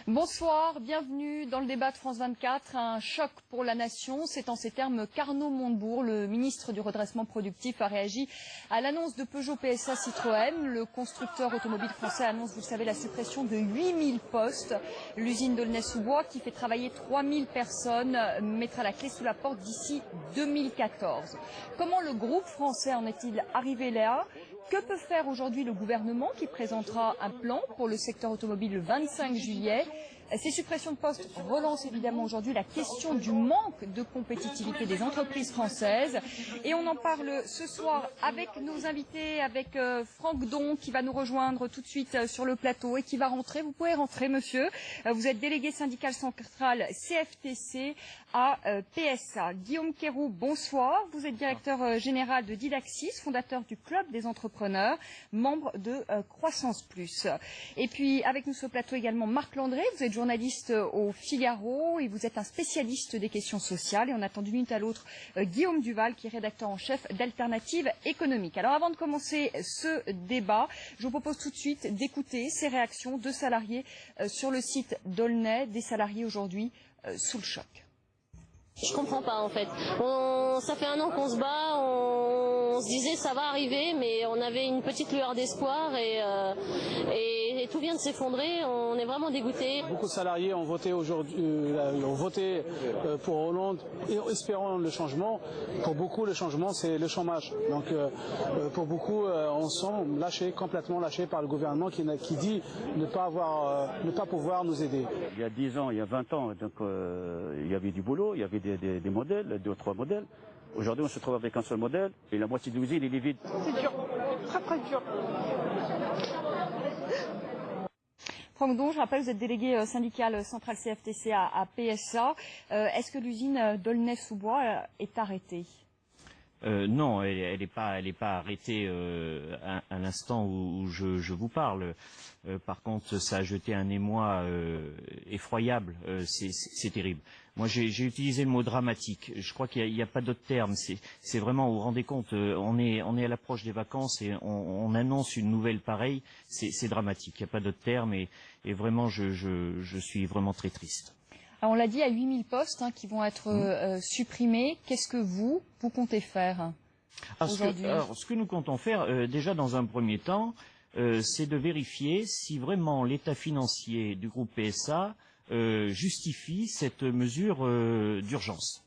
Bonsoir, bienvenue dans le débat de France 24. Un choc pour la nation, c'est en ces termes qu'Arnaud Montebourg, le ministre du redressement productif, a réagi à l'annonce de Peugeot PSA Citroën. Le constructeur automobile français annonce, vous le savez, la suppression de 8000 postes. L'usine d'Aulnay-sous-Bois, qui fait travailler 3000 personnes, mettra la clé sous la porte d'ici 2014. Comment le groupe français en est-il arrivé là ? Que peut faire aujourd'hui le gouvernement qui présentera un plan pour le secteur automobile le 25 juillet? Ces suppressions de postes relancent évidemment aujourd'hui la question du manque de compétitivité des entreprises françaises. Et on en parle ce soir avec nos invités, avec Franck Don qui va nous rejoindre tout de suite sur le plateau et qui va rentrer. Vous pouvez rentrer, monsieur. Vous êtes délégué syndical central CFTC à PSA. Guillaume Quéroux, bonsoir. Vous êtes directeur général de Didaxis, fondateur du Club des entrepreneurs, membre de Croissance Plus. Et puis avec nous sur le plateau également Marc Landré, vous êtes journaliste au Figaro et vous êtes un spécialiste des questions sociales. Et on attend d'une minute à l'autre Guillaume Duval, qui est rédacteur en chef d'Alternative économique. Alors avant de commencer ce débat, je vous propose tout de suite d'écouter ces réactions de salariés sur le site d'Aulnay, des salariés aujourd'hui sous le choc. Je comprends pas en fait. Ça fait un an qu'on se bat, on se disait ça va arriver, mais on avait une petite lueur d'espoir et tout vient de s'effondrer. On est vraiment dégoûtés. Beaucoup de salariés ont voté aujourd'hui, pour Hollande, espérant le changement. Pour beaucoup, le changement c'est le chômage. Donc pour beaucoup, on sent lâchés, complètement lâchés par le gouvernement qui dit ne pas pouvoir nous aider. Il y a 10 ans, il y a 20 ans, donc il y avait du boulot, il y avait des modèles, 2 ou 3 modèles. Aujourd'hui, on se trouve avec un seul modèle et la moitié de l'usine, il est vide. C'est dur, très très dur. Franck Don, je rappelle, vous êtes délégué syndical central CFTC à PSA. Est-ce que l'usine d'Aulnay-sous-Bois est arrêtée ? Non, elle n'est pas arrêtée à l'instant où je vous parle. Par contre, ça a jeté un émoi effroyable. C'est terrible. Moi, j'ai utilisé le mot dramatique. Je crois qu'il n'y a pas d'autre terme. C'est vraiment, vous vous rendez compte, on est à l'approche des vacances et on annonce une nouvelle pareille. C'est dramatique. Il n'y a pas d'autre terme et vraiment, je suis vraiment très triste. Alors on l'a dit, à 8000 postes qui vont être supprimés. Qu'est-ce que vous comptez faire aujourd'hui ? Alors, ce que nous comptons faire, déjà dans un premier temps, c'est de vérifier si vraiment l'état financier du groupe PSA justifie cette mesure d'urgence.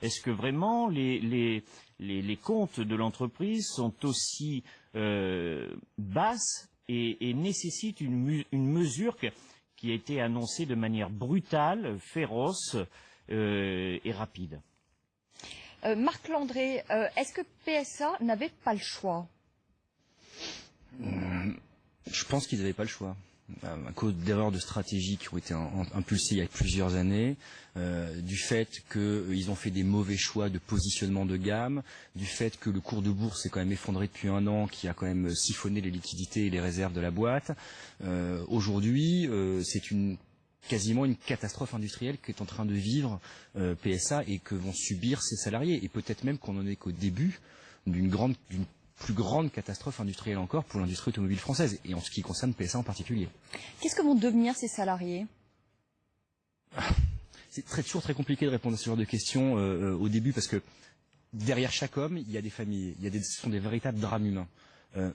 Est-ce que vraiment les comptes de l'entreprise sont aussi basses et nécessitent une mesure qui a été annoncée de manière brutale, féroce et rapide. Marc Landré, est-ce que PSA n'avait pas le choix ? Je pense qu'ils n'avaient pas le choix. À cause d'erreurs de stratégie qui ont été impulsées il y a plusieurs années, du fait qu'ils ont fait des mauvais choix de positionnement de gamme, du fait que le cours de bourse s'est quand même effondré depuis un an, qui a quand même siphonné les liquidités et les réserves de la boîte. Aujourd'hui, c'est quasiment une catastrophe industrielle qu'est en train de vivre PSA et que vont subir ses salariés. Et peut-être même qu'on n'en est qu'au début d'une plus grande catastrophe industrielle encore pour l'industrie automobile française, et en ce qui concerne PSA en particulier. Qu'est-ce que vont devenir ces salariés ? C'est toujours très compliqué de répondre à ce genre de questions au début, parce que derrière chaque homme, il y a des familles, ce sont des véritables drames humains.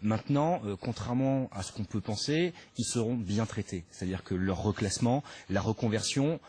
Maintenant, contrairement à ce qu'on peut penser, ils seront bien traités. C'est-à-dire que leur reclassement, la reconversion,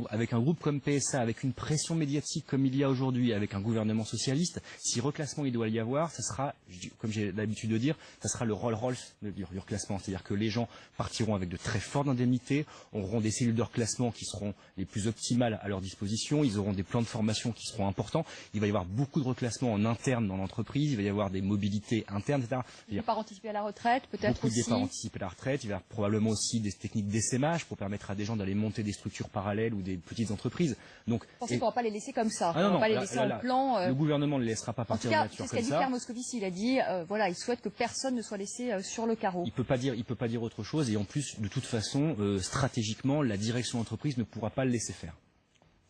avec un groupe comme PSA, avec une pression médiatique comme il y a aujourd'hui, avec un gouvernement socialiste, si reclassement il doit y avoir, ça sera, comme j'ai l'habitude de dire, ça sera le Rolls-Royce du reclassement. C'est-à-dire que les gens partiront avec de très fortes indemnités, auront des cellules de reclassement qui seront les plus optimales à leur disposition, ils auront des plans de formation qui seront importants, il va y avoir beaucoup de reclassement en interne dans l'entreprise, il va y avoir des mobilités internes, etc. Départ anticipé à la retraite, peut-être aussi. Beaucoup de départs anticipés à la retraite, il va y avoir probablement aussi des techniques d'essaimage pour permettre à des gens d'aller monter des structures parallèles ou des petites entreprises. Donc, vous pensez qu'on ne va pas les laisser comme ça, on ne va pas les laisser en plan. Le gouvernement ne les laissera pas partir de nature comme ça. C'est ce qu'a dit Pierre Moscovici. Il a dit, voilà, il souhaite que personne ne soit laissé sur le carreau. Il peut pas dire autre chose. Et en plus, de toute façon, stratégiquement, la direction de l'entreprise ne pourra pas le laisser faire.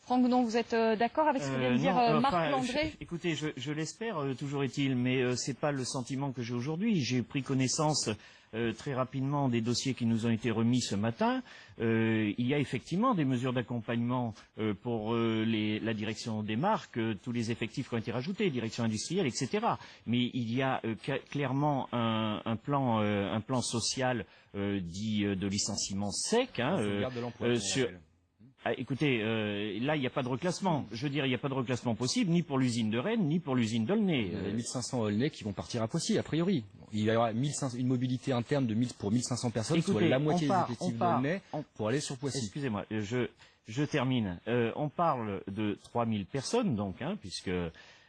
Franck Goudon, vous êtes d'accord avec ce que vient de dire Marc Landré? Écoutez, je l'espère, toujours est-il, mais c'est pas le sentiment que j'ai aujourd'hui. J'ai pris connaissance très rapidement des dossiers qui nous ont été remis ce matin. Il y a effectivement des mesures d'accompagnement pour la direction des marques, tous les effectifs qui ont été rajoutés, direction industrielle, etc. Mais il y a clairement un plan social dit de licenciement sec, écoutez, là, il n'y a pas de reclassement. Je veux dire, il n'y a pas de reclassement possible, ni pour l'usine de Rennes, ni pour l'usine d'Aulnay. 1500 Aulnay qui vont partir à Poissy, a priori. Il y aura une mobilité interne pour 1500 personnes, soit la moitié des effectifs d'Aulnay, pour aller sur Poissy. Excusez-moi, je termine. On parle de 3000 personnes, donc, puisque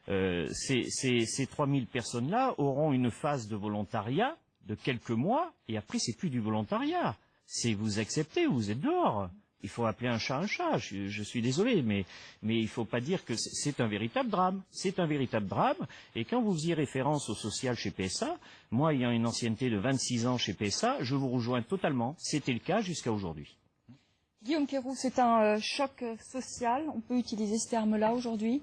ces 3000 personnes-là auront une phase de volontariat de quelques mois, et après, c'est plus du volontariat. C'est vous acceptez, vous êtes dehors. Il faut appeler un chat un chat. Je suis désolé, mais il ne faut pas dire que c'est un véritable drame. C'est un véritable drame. Et quand vous faisiez référence au social chez PSA, moi ayant une ancienneté de 26 ans chez PSA, je vous rejoins totalement. C'était le cas jusqu'à aujourd'hui. Guillaume Quéroux, c'est un choc social. On peut utiliser ce terme-là aujourd'hui?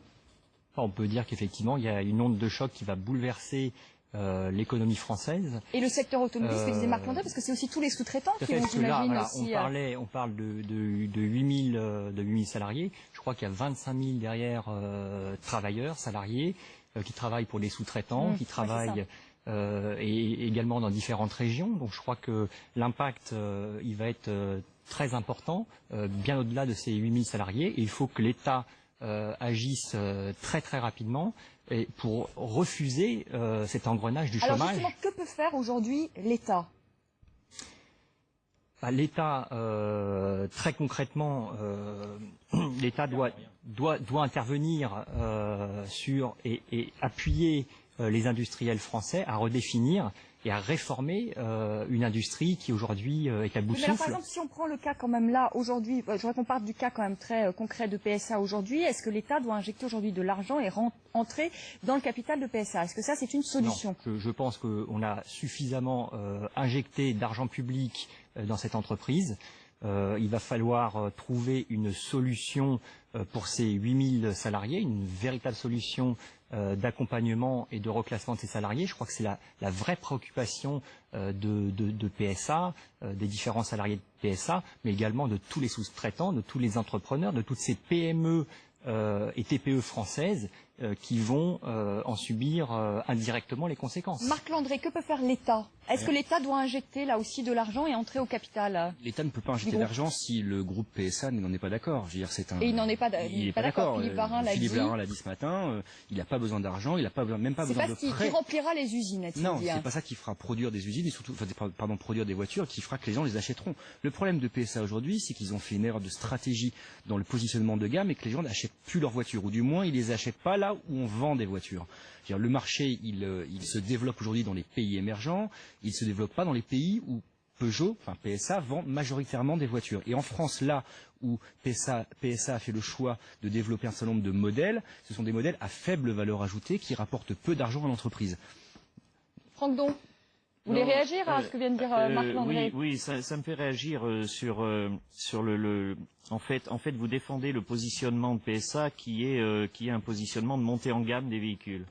On peut dire qu'effectivement, il y a une onde de choc qui va bouleverser l'économie française. Et le secteur automobile, ce que disait Marc Landré, parce que c'est aussi tous les sous-traitants qui vont, j'imagine, aussi... On parle de 8000 salariés. Je crois qu'il y a 25 000 derrière travailleurs, salariés, qui travaillent pour les sous-traitants, qui travaillent et également dans différentes régions. Donc je crois que l'impact, il va être très important, bien au-delà de ces 8000 salariés. Et il faut que l'État agisse très très rapidement et pour refuser cet engrenage du chômage. Alors justement, que peut faire aujourd'hui l'État? L'État, très concrètement, l'État doit intervenir sur et appuyer les industriels français à redéfinir et à réformer une industrie qui aujourd'hui est à bout de souffle. Par exemple, si on prend le cas quand même là, aujourd'hui, je voudrais qu'on parte du cas quand même très concret de PSA aujourd'hui, est-ce que l'État doit injecter aujourd'hui de l'argent et entrer dans le capital de PSA? Est-ce que ça, c'est une solution? Non, je pense qu'on a suffisamment injecté d'argent public dans cette entreprise. Il va falloir trouver une solution pour ces 8000 salariés, une véritable solution d'accompagnement et de reclassement de ces salariés. Je crois que c'est la vraie préoccupation de PSA, des différents salariés de PSA, mais également de tous les sous-traitants, de tous les entrepreneurs, de toutes ces PME et TPE françaises qui vont en subir indirectement les conséquences. Marc Landré, que peut faire l'État? Est-ce que l'État doit injecter là aussi de l'argent et entrer au capital? L'État ne peut pas injecter d'argent si le groupe PSA n'en est pas d'accord. Je veux dire, Et il n'en est pas d'accord. Philippe Varin l'a dit ce matin. Il n'a pas besoin d'argent. Il n'a même pas besoin de prêt. C'est pas ce qui remplira les usines. Non, c'est pas ça qui fera produire des usines et surtout, produire des voitures, qui fera que les gens les achèteront. Le problème de PSA aujourd'hui, c'est qu'ils ont fait une erreur de stratégie dans le positionnement de gamme et que les gens n'achètent plus leurs voitures, ou du moins ils les achètent pas là où on vend des voitures. Le marché, il se développe aujourd'hui dans les pays émergents, il ne se développe pas dans les pays où PSA vend majoritairement des voitures. Et en France, là où PSA a fait le choix de développer un certain nombre de modèles, ce sont des modèles à faible valeur ajoutée qui rapportent peu d'argent à l'entreprise. Franck Don, vous voulez réagir à ce que vient de dire Marc Landré? Oui, ça me fait réagir sur le. En fait, vous défendez le positionnement de PSA qui est un positionnement de montée en gamme des véhicules.